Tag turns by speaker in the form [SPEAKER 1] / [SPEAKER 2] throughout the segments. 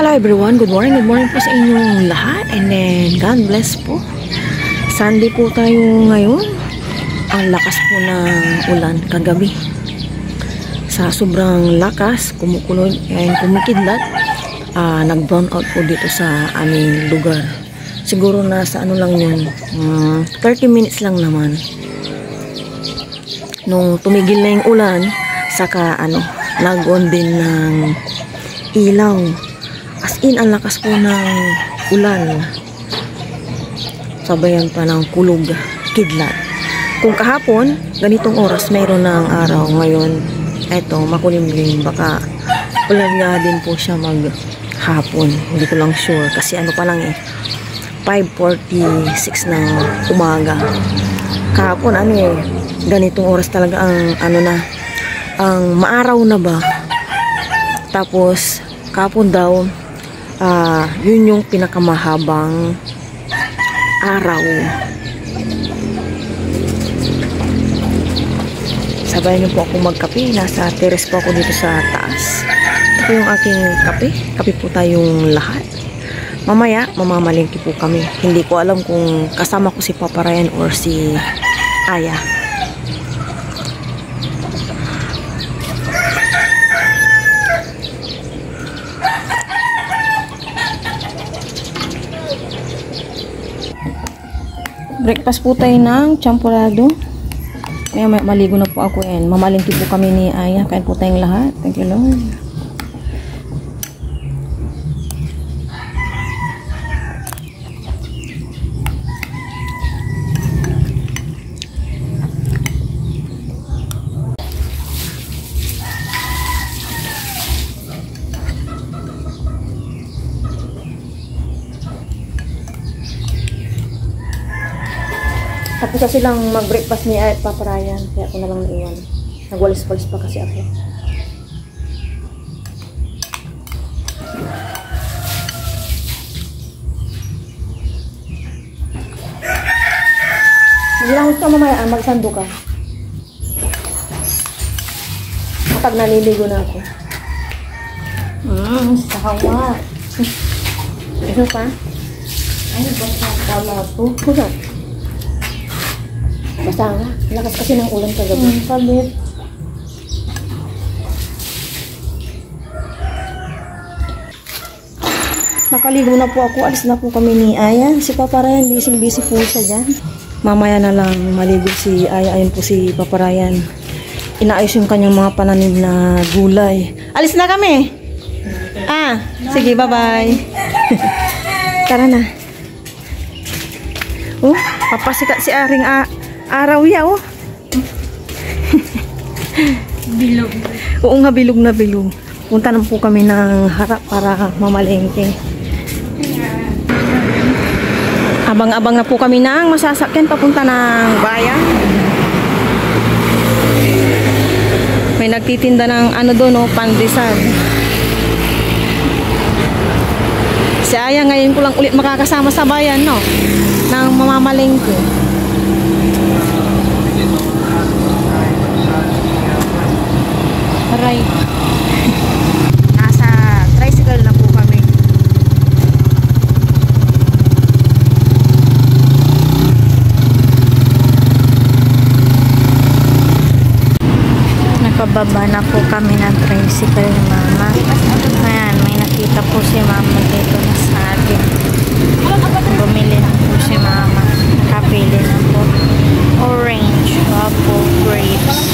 [SPEAKER 1] Hello everyone, good morning po sa inyong lahat, and then God bless po. Sunday po tayo ngayon. Ang lakas po ng ulan kagabi. Sa sobrang lakas, kumukulog and kumikidlat, nag-brown out po dito sa aming lugar. Siguro nasa ano lang yun, 30 minutes lang naman. Nung tumigil na yung ulan, saka nag-on din ng ilaw. As in, ang lakas po ng ulan. Sabayan pa ng kulog, kidlat. Kung kahapon, ganitong oras, mayroon ng araw. Ngayon, eto, makulimlim. Baka ulan nga din po siya maghapon. Hindi ko lang sure. Kasi ano pa lang 5:46 ng umaga. Kahapon, ganitong oras talaga ang ang maaraw na ba. Tapos, kahapon daw, yun yung pinakamahabang araw. Sabayan niyo po ako magkape. Nasa terrace po ako dito sa taas. Ito po yung aking kape. Kape po tayong lahat. Mamaya, mamamalingki po kami. Hindi ko alam kung kasama ko si Papa Ryan or si Aya. Breakfast po tayo ng champurado. Kaya maligo na po ako yan. Mamalingki po kami ni Aya. Kain po tayong lahat. Thank you, Lord. Tapos kasi lang mag-breakfast ni Papa Ryan, kaya ako na lang naiwan. Nagwalis-walis pa kasi ako. Hindi lang gusto mamaya, magsando ka. Kapag naliligo na ako. Sahawa. Ito pa? Ay, basta tama po. Kusap. Basta nga. Lakas kasi ng ulan kagabi. Pabit. Nakaligo na po ako. Alis na po kami ni Aya. Si Papa Ryan, busy po siya dyan. Mamaya na lang maligo si Aya. Ayun po si Papa Ryan. Inaayos yung kanyang mga pananim na gulay. Alis na kami! Sige, bye-bye. Tara na. Papasikat si Aring araw ya, Bilog. Oo nga, bilog na bilog. Punta na po kami ng harap para mamalengke. Abang-abang na po kami ng masasakyan papunta ng bayan. May nagtitinda ng doon, pandesal. Si Aya ngayon ko lang ulit makakasama sa bayan, ng mamamalengke. Aray. Nasa tricycle na po kami. Nakababa na po kami ng tricycle ni Mama. Ayan, may nakita po si Mama dito na sa atin. Bumili na po si Mama. Nakapili na po. Orange, apple, grapes.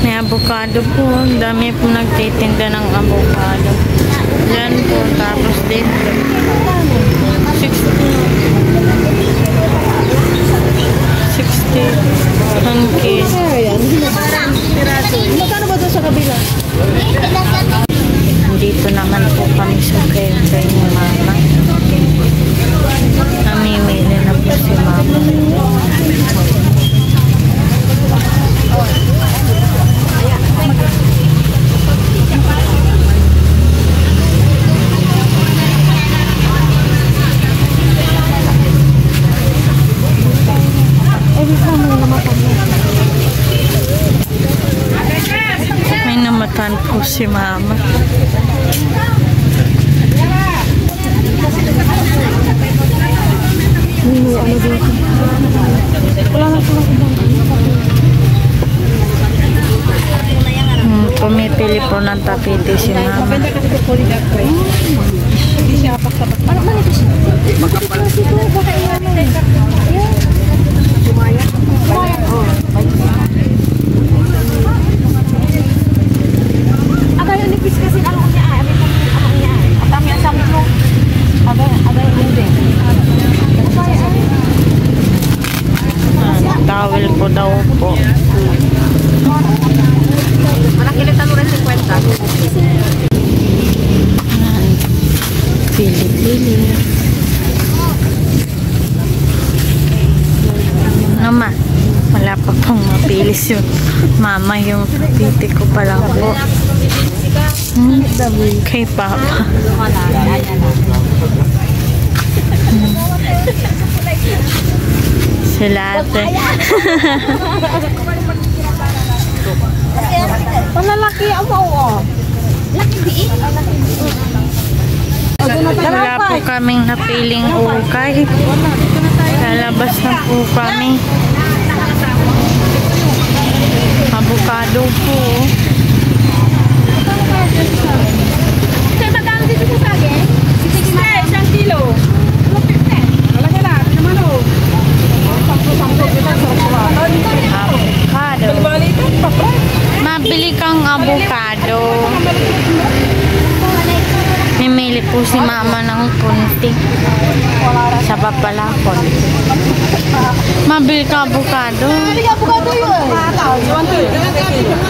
[SPEAKER 1] May avocado po. Dami po nagtitinda ng avocado. Diyan po. Tapos dito 60 hangkid. Magkano ba doon sa kabila? Dito naman po kami sa kente ni Mama. Namimili na po si Mama.
[SPEAKER 2] Kinakamutan po si mama.
[SPEAKER 1] Ano dito? Wala na po
[SPEAKER 2] Pumipili po ng tapete si mama. Towel ko daw po. Pili-pili. Mama, wala pa pong mapilis yun. Mama, yung titi ko pa lang po. Kay Papa. Sila ate.
[SPEAKER 1] Panlalaki ang mao.
[SPEAKER 2] Wala po kaming napiling ukay. Lalabas na po kami. Avocado po.
[SPEAKER 3] Kaya magkano dito sa saging? 60, 1 kilo. Malaki na, naman o.
[SPEAKER 2] Avocado. Mabili kang avocado. Mimili po si mama ng kunti sa papalakon. Mabili ka avocado.
[SPEAKER 3] Mabili ka avocado yun.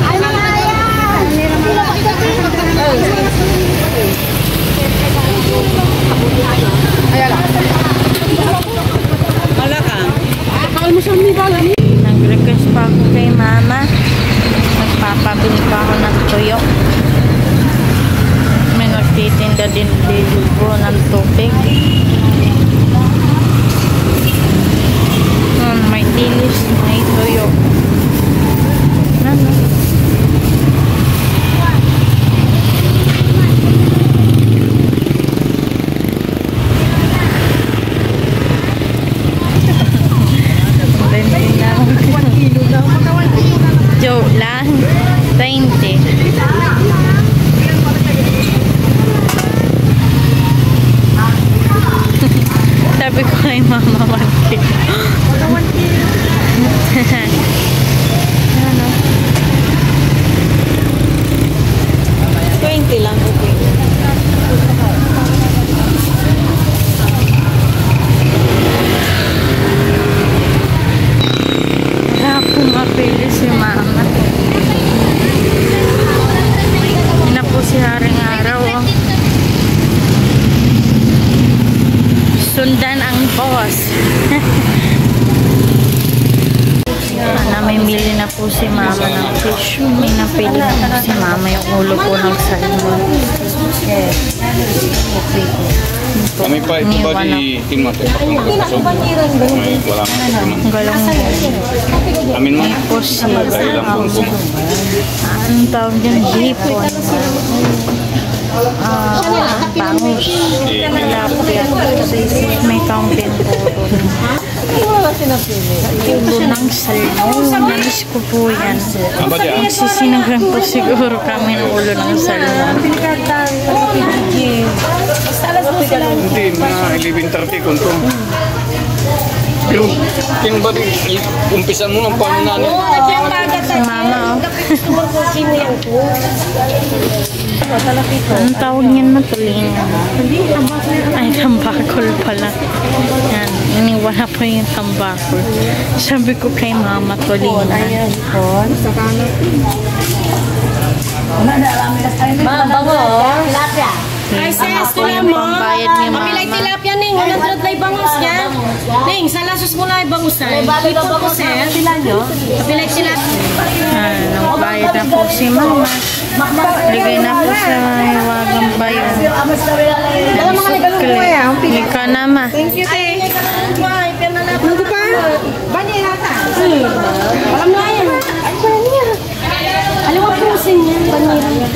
[SPEAKER 3] Ay, mga ayan. Wala ka. Almusal ni Bala.
[SPEAKER 2] Nag-request pa ako kay mama. Nagpapabili pa ako ng tuyo. May nagtitinda din dito po ng tubig. May dilis, may tuyo. Ano? Joke lang. 20. Sabi ko kay mama 1 kilo. Ano?
[SPEAKER 1] 20 lang. Okay.
[SPEAKER 2] Wala akong mapili si mama. Hindi na po si haring araw. Oh. Sundan ang boss. Namimili na po si mama ng fish. May napili na po si mama yung ulo po ng salmon.
[SPEAKER 4] Kami pa ito ba di tingmate patung kusog. Wala man.
[SPEAKER 2] Galong
[SPEAKER 4] Amin man.
[SPEAKER 2] po siya.
[SPEAKER 4] Dahil ang bumbong.
[SPEAKER 2] Anong tawag dyan? Hipon. Bangus. Tilapia. May kaunting po.
[SPEAKER 1] Wala sinapili.
[SPEAKER 2] Ulo ng salmon. Namiss ko po yan.
[SPEAKER 4] Aba di ang
[SPEAKER 2] Sisinagram po siguro kami ng ulo ng salmon.
[SPEAKER 4] hindi mga 11:30 kung to. Yung king ba di umpisan mo ng panunanin.
[SPEAKER 2] Si mama, oh. Anong tawag niyan, matulingan? Ay, tambakol pala. Yan, iniwala po yung tambakol. Sabi ko kay mama, tulingan.
[SPEAKER 1] Ayan po. Mabango.
[SPEAKER 3] tilapia. Ay, sis,
[SPEAKER 2] Ako yung pambayad ni mama.
[SPEAKER 3] Pamilay tilapia, Ning. 100 na bangus niya. Ning, sa lasos mo na bangus na. Ipon ko, sir. Pamilay tilapia.
[SPEAKER 2] Nang bayad na po si mama. Ligay na po sa iwagang bayan.
[SPEAKER 1] Alam mga nagalong mo yan.
[SPEAKER 2] Ikaw na, ma.
[SPEAKER 1] Thank you, te.
[SPEAKER 3] Ano pa? Banya yata. Alam na yan. Ay, banya. Alam mo, pusin yan. Banya.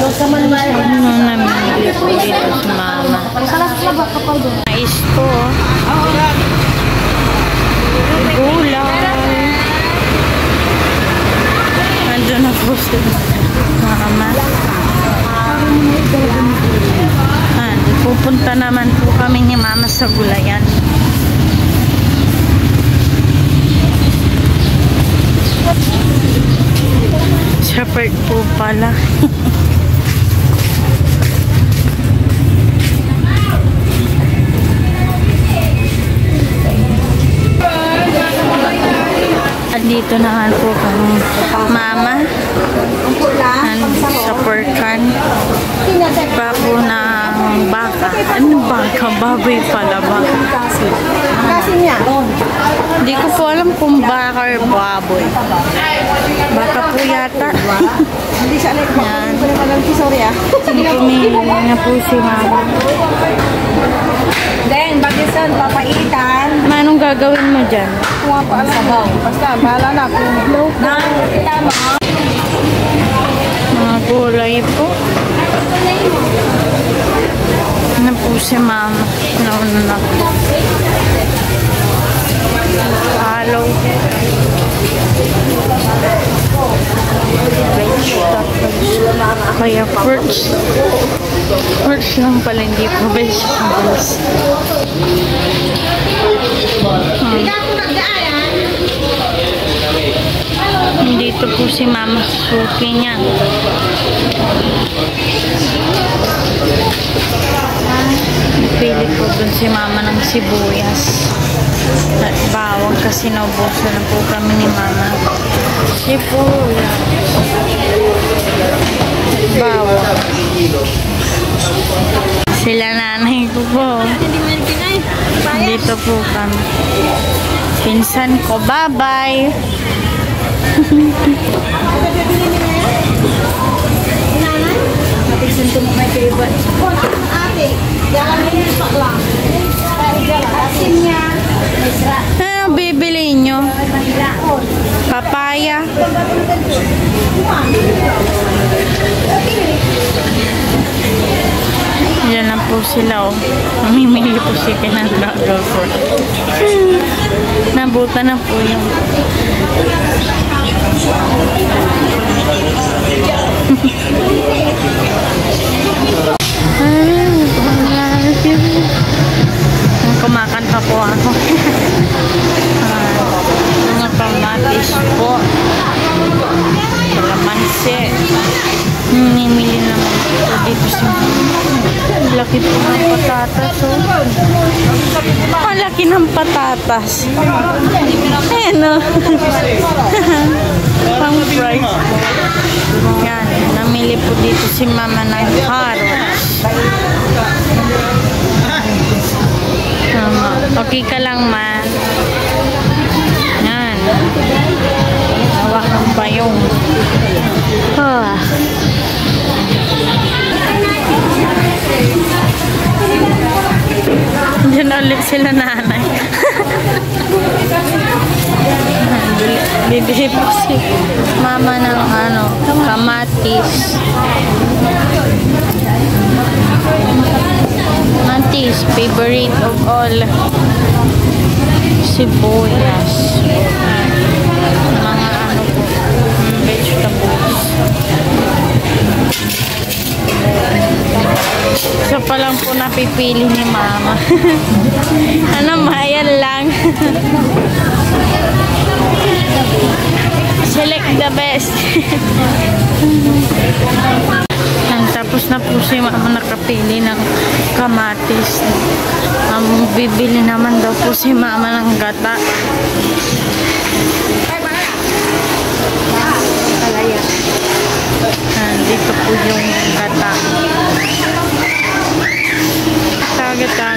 [SPEAKER 2] Ano namimili po dito si mama? Mais po. Gulay. Nandun na po si mama. Pupunta naman po kami ni mama sa gulayan. Shepherd po pala. Dito naman po kami mama sa porkan pa po ng baka. Ano baka? Baboy pala ba? Hindi ko po alam kung baka or baboy. Baka po yata. Yan. Pumili na po si mama.
[SPEAKER 3] Then, bagisan, papaitan.
[SPEAKER 2] Anong gagawin mo dyan?
[SPEAKER 3] Kuha pa ang sabaw. Basta, bahala na. Nakakita mo.
[SPEAKER 2] Mga gulay po. Ano po si mama? Nauna na po. Halo. Kaya fruits. Fruits lang pala, hindi po vegetables. Dito po si mama sa suki niya. Pili po dun si mama ng sibuyas at bawang kasi naubusan na po kami ni mama. Sibuyas, bawang. Sila nanay ko po. Dito po kami. Pinsan ko, bye-bye. Ano bibili nyo? Papaya? Yan lang po sila, oh. Mamimili po si ng dragon fruit. Nabuta na po yung kumakanta po ako. Mga kamatis po. Kalamansi. Nimili naman po dito sa laki po ng patatas. Ang laki ng patatas. Ayan o. Pang price. Yan. Namili po dito si mama ng carrots. Okay ka lang, ma. Yan. Hawakan pa yung Diyan ulit sila nanay. Bibili po si mama ng kamatis. Kamatis, favorite of all. Sibuyas. Mga vegetables. Isa pa lang po napipili ni mama. Mayan lang. Select the best. Tapos na po si mama nakapili ng kamatis. Bibili naman daw po si mama ng gata. Dito po yung gata. Gata.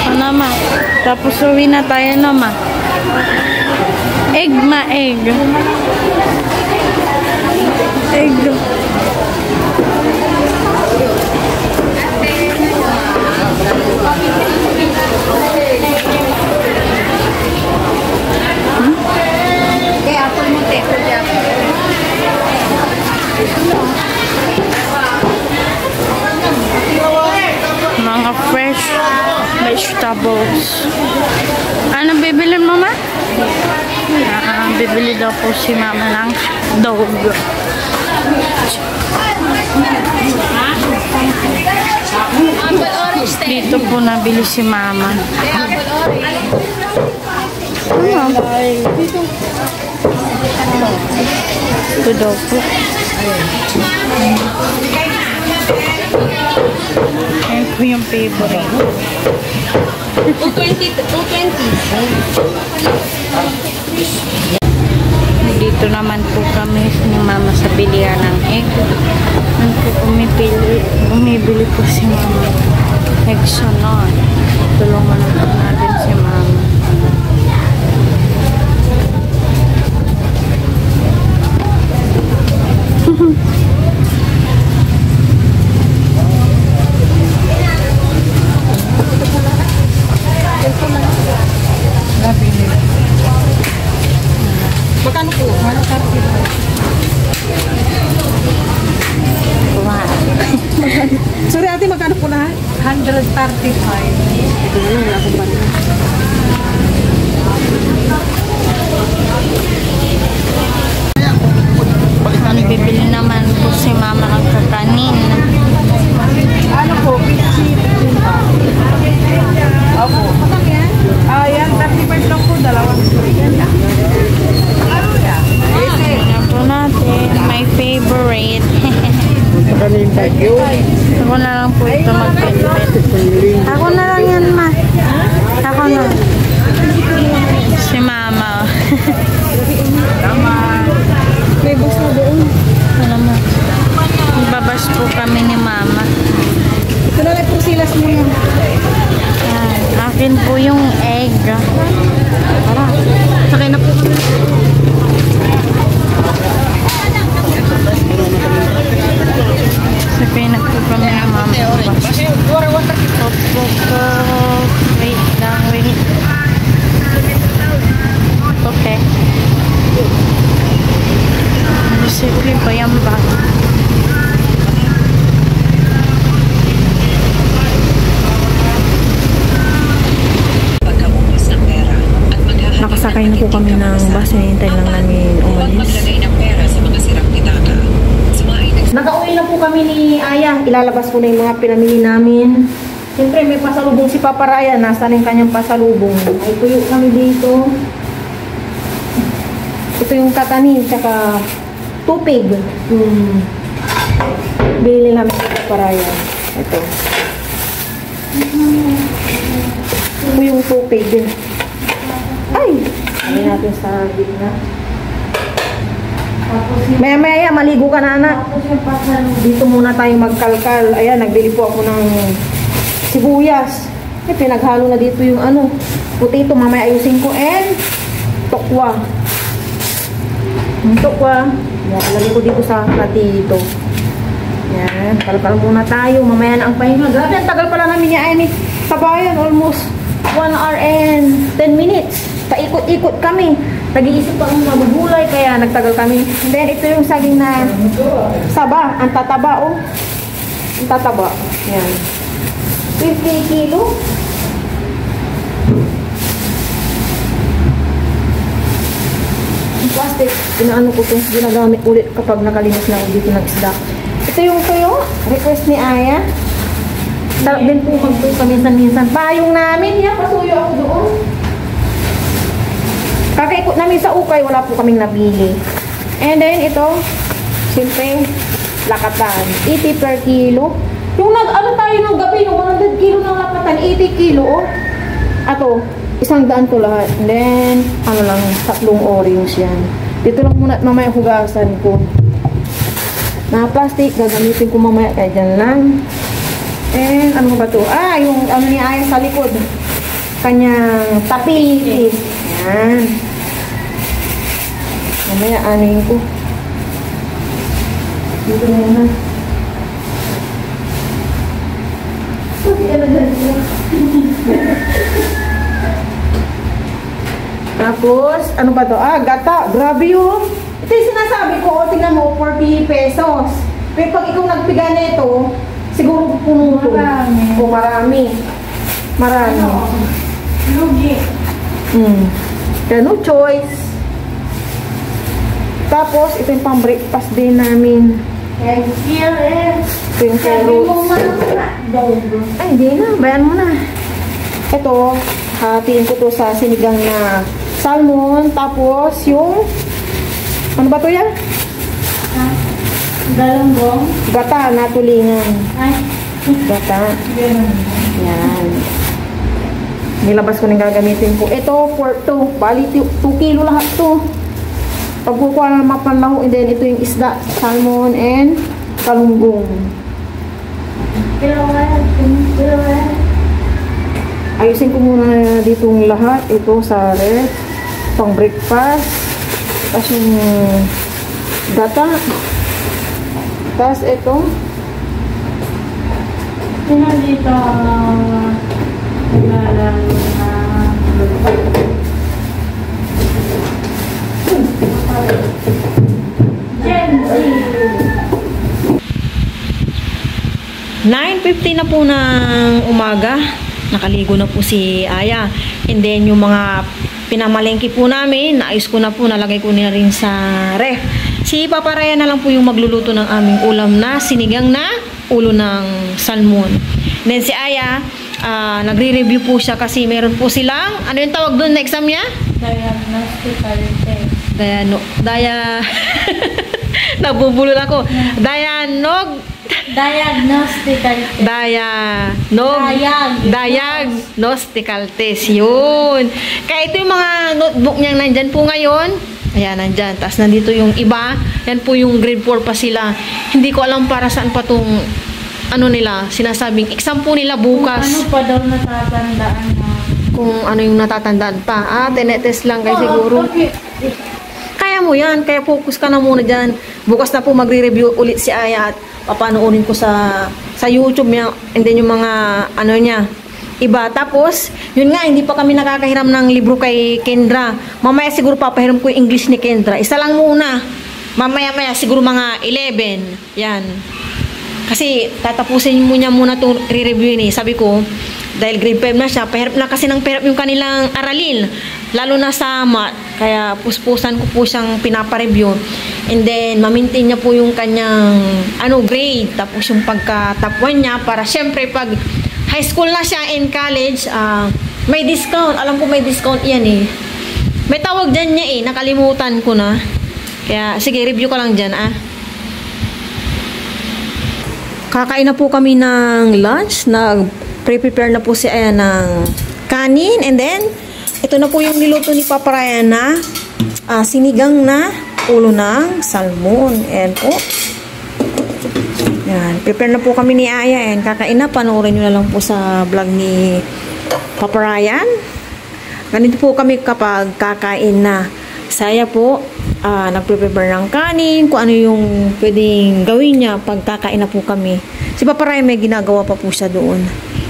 [SPEAKER 2] Ano ma? Tapos uwi na tayo na ma. Egg. Mga fresh vegetables. Ano bibilin mo, ma? Bibili daw po si mama ng dog. Dito po nabili si mama. Ito daw po. Ayan po yung favorite.
[SPEAKER 3] 220.
[SPEAKER 2] Dito naman po kami ni mama sa bilihan ng egg. Nang po bumibili po si mama. Egg sunod. Tulungan na po natin si mama.
[SPEAKER 3] Magkano po? 135.
[SPEAKER 2] Wow.
[SPEAKER 3] Sorry ate, magkano po lahat? 135. Ito na lang, wala akong banda.
[SPEAKER 2] Bibili naman po si mama ng kakanin.
[SPEAKER 3] Ano po? 50. Opo. Yan, 35 lang po, dalawang.
[SPEAKER 2] Ayan po natin. My favorite. Ako na lang po ito mag-pilpil. Ako na lang yan, ma. Ako na. Si mama.
[SPEAKER 3] May bus na doon.
[SPEAKER 2] Alam mo. Babas po kami ni mama.
[SPEAKER 3] Ito na lang po silas mo yan.
[SPEAKER 2] Ayan. Akin po yung egg.
[SPEAKER 3] Tara, sakay na po kami.
[SPEAKER 2] Sakay na po kami ni mama. Wait lang, wait. Okay. Simple pa yan ba?
[SPEAKER 1] Nakasakay na po kami ng bus. Hinihintay lang namin umalis.
[SPEAKER 3] Nakauwi na po kami ni Aya. Ilalabas ko na yung mga pinamili namin. Siyempre may pasalubong si Papa Ryan. Nasa rin kanyang pasalubong. May tuyo kami dito. Ito yung katanin, tsaka tupig. Bili namin si Papa Ryan. Ito. Ito yung tupig. Ay! Kami natin sa gitna. Maya-maya, maligo ka na, anak. Dito muna tayo magkalkal. Ayan, nagbili po ako ng sibuyas. Pinaghalo na dito yung potato. Mamaya ayusin ko. And tokwa. Yung tokwa. Yan, lagay ko dito sa platito. Yan, kalkal muna tayo. Mamaya na ang pahinga. Grabe, ang tagal pala namin niya. Ay, sabayan, almost 1 hour and 10 minutes. Paikot-ikot kami. Nag-iisip pa ang magugulay, kaya nagtagal kami. And then, ito yung saging na saba. Ang tataba, oh. Ang tataba. Yan. 50 kilo. Yung plastic, inaano ko ito. Ginagamit ulit kapag nakalinis na ako dito ng isda. Ito yung tuyo. Request ni Aya. Sarap din po magtuyo minsan-minsan. Payong namin. Yan, pasuyo ako doon. Kakaikot namin sa ukay, wala po kaming nabili. And then, ito, siyempre, lakatan. 80 per kilo. Yung tayo ng gabi, yung 100 kilo ng lakatan, 80 kilo, oh. Ato, 100 to lahat. And then, lang, 3 orange yan. Dito lang muna, mamaya hugasan ko. Na plastic, gagamitin ko mamaya, kaya dyan lang. And, ano ba to? Yung ni Aya sa likod. Kanyang tapis. Yan. Mamaya, anin ko. Dito na yun, ha. Tapos, ano ba to? Gata. Grabe yun. Ito yung sinasabi ko, o tingnan mo, 40 pesos. Pero pag ikaw nagpiga nito, siguro puno to. O marami. Marami.
[SPEAKER 2] Lugi.
[SPEAKER 3] Kaya no choice. Tapos, ito yung pang-breakfast din namin. Ito yung carrots. Ay, hindi na. Bayan mo na. Ito, hatiin ko to sa sinigang na salmon. Tapos, yung ano ba to yan?
[SPEAKER 2] Galunggong.
[SPEAKER 3] Gata na tulingan.
[SPEAKER 2] Ay.
[SPEAKER 3] Gata. Yan. Nilabas ko na yung gagamitin ko. Ito, pork to. Bali, 2 kilo lahat to. Pag kukuha na mapanlaho, and then ito yung isda, salmon, and kalunggong. Ayusin ko muna dito yung lahat. Ito sa ref, pang breakfast. Tapos yung gata. Tapos ito.
[SPEAKER 2] Sino dito naglalaro na
[SPEAKER 1] 9:50 na po ng umaga. Nakaligo na po si Aya. And then yung mga pinamalengke po namin, naayos ko na po, nalagay ko na rin sa ref. Si Papa Ryan na lang po yung magluluto ng aming ulam na sinigang na ulo ng salmon. And then si Aya, nagre-review po siya kasi meron po silang, ano yung tawag doon na exam niya?
[SPEAKER 2] diagnostical test.
[SPEAKER 1] Nabubulol ako. Diagnostical test. Yun. Kaya ito yung mga notebook niyang nandyan po ngayon. Ayan, nandyan. Tapos nandito yung iba. Yan po yung grade 4 pa sila. Hindi ko alam para saan pa tong ano nila, sinasabing exam po nila bukas.
[SPEAKER 2] Ano pa daw natatandaan na?
[SPEAKER 1] Kung ano yung natatandaan pa. Tinetest lang kayo siguro. Kaya mo yan. Kaya focus ka na muna dyan. Bukas na po magre-review ulit si Aya at papanoorin ko sa YouTube niya. And then yung mga ano niya, iba. Tapos, yun nga, hindi pa kami nakakahiram ng libro kay Kendra. Mamaya siguro papahiram ko yung English ni Kendra. Isa lang muna. Mamaya-maya siguro mga 11. Yan. Kasi tatapusin mo niya muna itong re-review ni. Sabi ko, dahil grade 5 na siya, pahirap na kasi ng pahirap yung kanilang aralin. Lalo na sa math. Kaya puspusan ko po siyang pinapa-review. And then, ma-maintain niya po yung kanyang grade. Tapos yung pagka-top 1 niya para syempre pag high school na siya in college, may discount. Alam ko may discount yan eh. May tawag dyan niya eh. Nakalimutan ko na. Kaya, sige, review ko lang dyan Kakain na po kami ng lunch. Nag-prepare na po si Aya ng kanin. And then, ito na po yung niluto ni Papa Ryan na sinigang na ulo ng salmon. Ayan po. Yan. Prepare na po kami ni Aya. And kakain na. Panoorin nyo na lang po sa vlog ni Papa Ryan. Ganito po kami kapag kakain na. Saya po, nagprepare ng kanin, kung ano yung pwedeng gawin niya pag kakain na po kami. Si Papa Ryan may ginagawa pa po siya doon.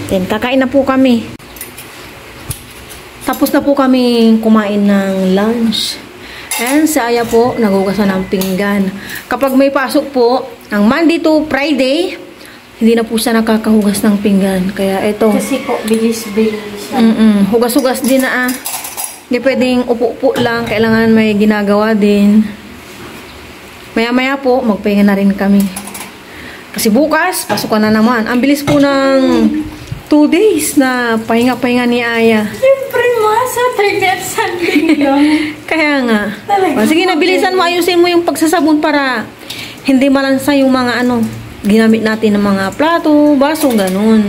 [SPEAKER 1] Then, kakain na po kami. Tapos na po kami kumain ng lunch. And si Aya po, nagugas na ng pinggan. Kapag may pasok po, ng Monday to Friday, hindi na po siya nakakahugas ng pinggan. Kaya ito.
[SPEAKER 2] Kasi po, bilis-bilis siya.
[SPEAKER 1] Hugas-hugas din na Hindi pwedeng upo-upo lang. Kailangan may ginagawa din. Maya-maya po, magpahinga na rin kami. Kasi bukas, pasukan na naman. Ang bilis po ng 2 days na pahinga-pahinga ni Aya.
[SPEAKER 2] Siyempre ma, Saturday at Sunday lang.
[SPEAKER 1] Kaya nga. Sige, nabilisan mo. Ayusin mo yung pagsasabon para hindi malansa yung mga ginamit natin ng mga plato, baso, ganun.